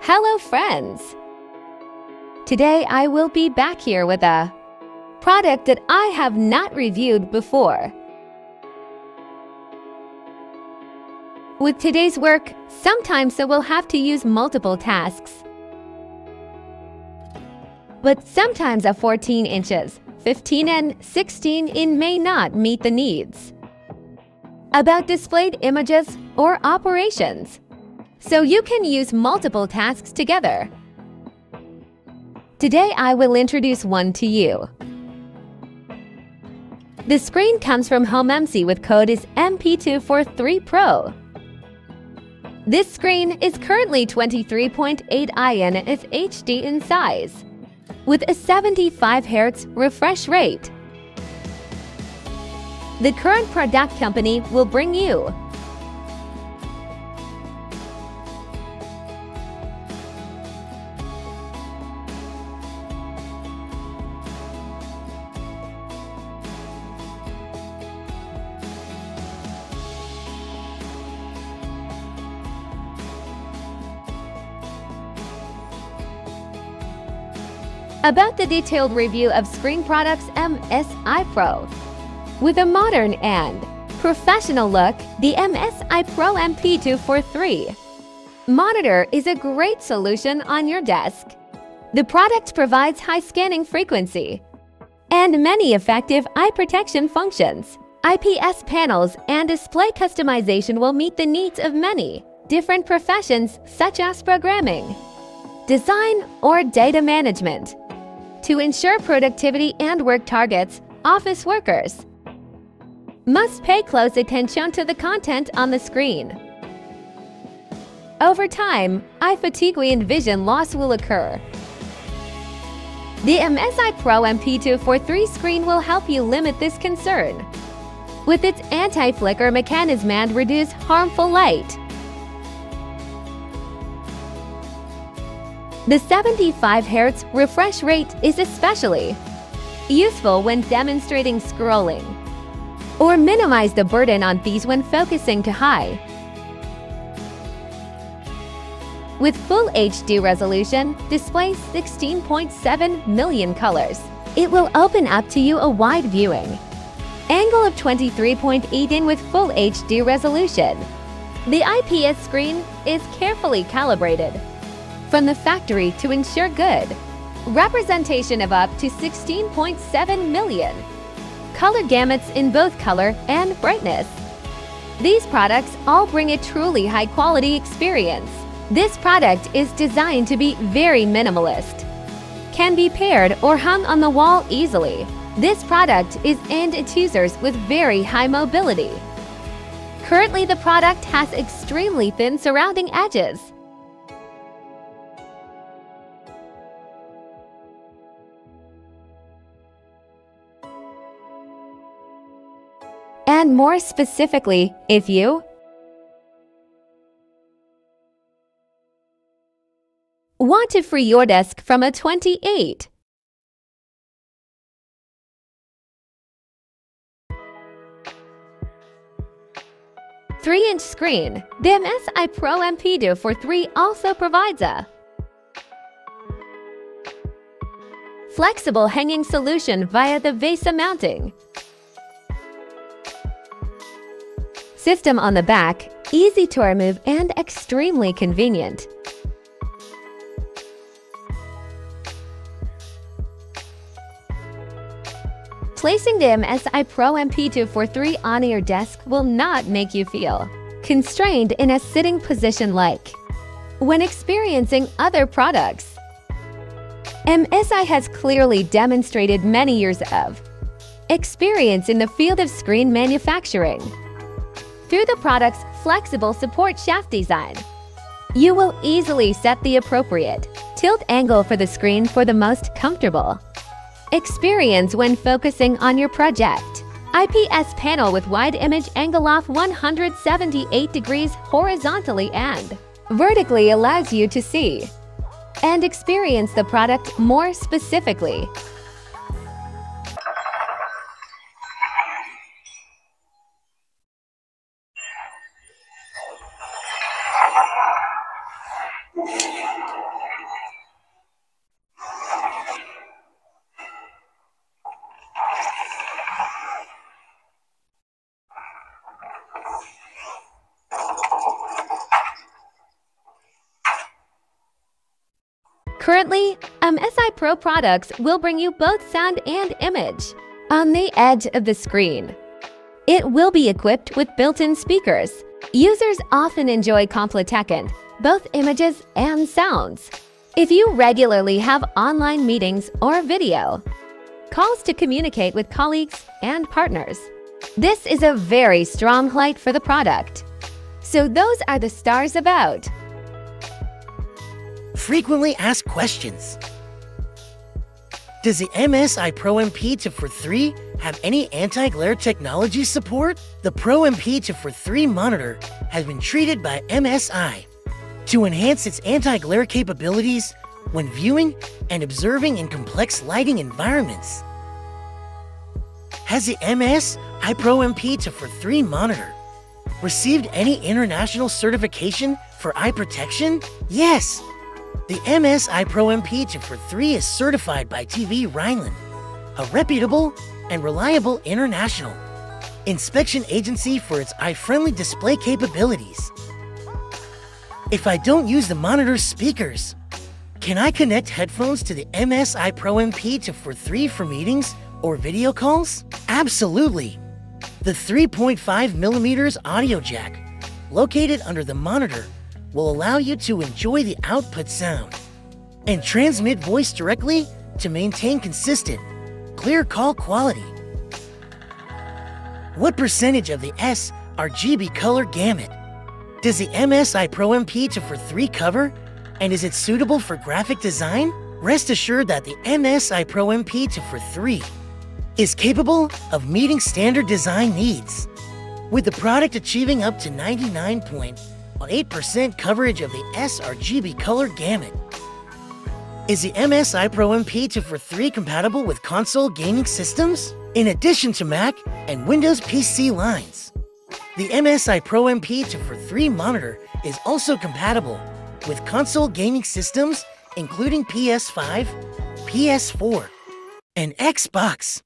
Hello friends! Today I will be back here with a product that I have not reviewed before. With today's work, sometimes I will have to use multiple tasks. But sometimes a 14 inches, 15 and 16 in may not meet the needs about displayed images or operations. So you can use multiple tasks together. Today I will introduce one to you. The screen comes from HomeMC with code is MP243 Pro. This screen is currently 23.8 in and is HD in size, with a 75 Hz refresh rate. The current product company will bring you about the detailed review of screen products MSI Pro. With a modern and professional look, the MSI Pro MP243 monitor is a great solution on your desk. The product provides high scanning frequency and many effective eye protection functions. IPS panels and display customization will meet the needs of many different professions such as programming, design, or data management. To ensure productivity and work targets, office workers must pay close attention to the content on the screen. Over time, eye fatigue and vision loss will occur. The MSI Pro MP243 screen will help you limit this concern with its anti-flicker mechanism and reduce harmful light. The 75 Hz refresh rate is especially useful when demonstrating scrolling or minimize the burden on these when focusing to high. With full HD resolution, displays 16.7 million colors. It will open up to you a wide viewing angle of 23.8 in with full HD resolution. The IPS screen is carefully calibrated from the factory to ensure good representation of up to 16.7 million color gamuts in both color and brightness. These products all bring a truly high-quality experience. This product is designed to be very minimalist, can be paired or hung on the wall easily. This product is aimed at users with very high mobility. Currently, the product has extremely thin surrounding edges. And more specifically, if you want to free your desk from a 28 3-inch screen, the MSI Pro MP243 also provides a flexible hanging solution via the VESA mounting system on the back, easy to remove and extremely convenient. Placing the MSI Pro MP243 on your desk will not make you feel constrained in a sitting position like when experiencing other products. MSI has clearly demonstrated many years of experience in the field of screen manufacturing. Through the product's flexible support shaft design, you will easily set the appropriate tilt angle for the screen for the most comfortable experience when focusing on your project. IPS panel with wide image angle of 178 degrees horizontally and vertically allows you to see and experience the product more specifically. Currently, MSI Pro products will bring you both sound and image on the edge of the screen. It will be equipped with built-in speakers. Users often enjoy complementary, both images and sounds. If you regularly have online meetings or video calls to communicate with colleagues and partners, this is a very strong highlight for the product. So those are the stars about. Frequently asked questions. Does the MSI Pro MP243 have any anti-glare technology support? The Pro MP243 monitor has been treated by MSI to enhance its anti-glare capabilities when viewing and observing in complex lighting environments. Has the MSI Pro MP243 monitor received any international certification for eye protection? Yes! The MSI Pro MP243 is certified by TV Rhineland, a reputable and reliable international inspection agency for its eye-friendly display capabilities. If I don't use the monitor's speakers, can I connect headphones to the MSI Pro MP243 for meetings or video calls? Absolutely! The 3.5mm audio jack, located under the monitor, will allow you to enjoy the output sound and transmit voice directly to maintain consistent, clear call quality. What percentage of the sRGB color gamut does the MSI Pro MP243 cover, and is it suitable for graphic design? Rest assured that the MSI Pro MP243 is capable of meeting standard design needs, with the product achieving up to 99.8% coverage of the sRGB color gamut. Is the MSI Pro MP243 compatible with console gaming systems? In addition to Mac and Windows PC lines, the MSI Pro MP243 monitor is also compatible with console gaming systems including PS5, PS4, and Xbox.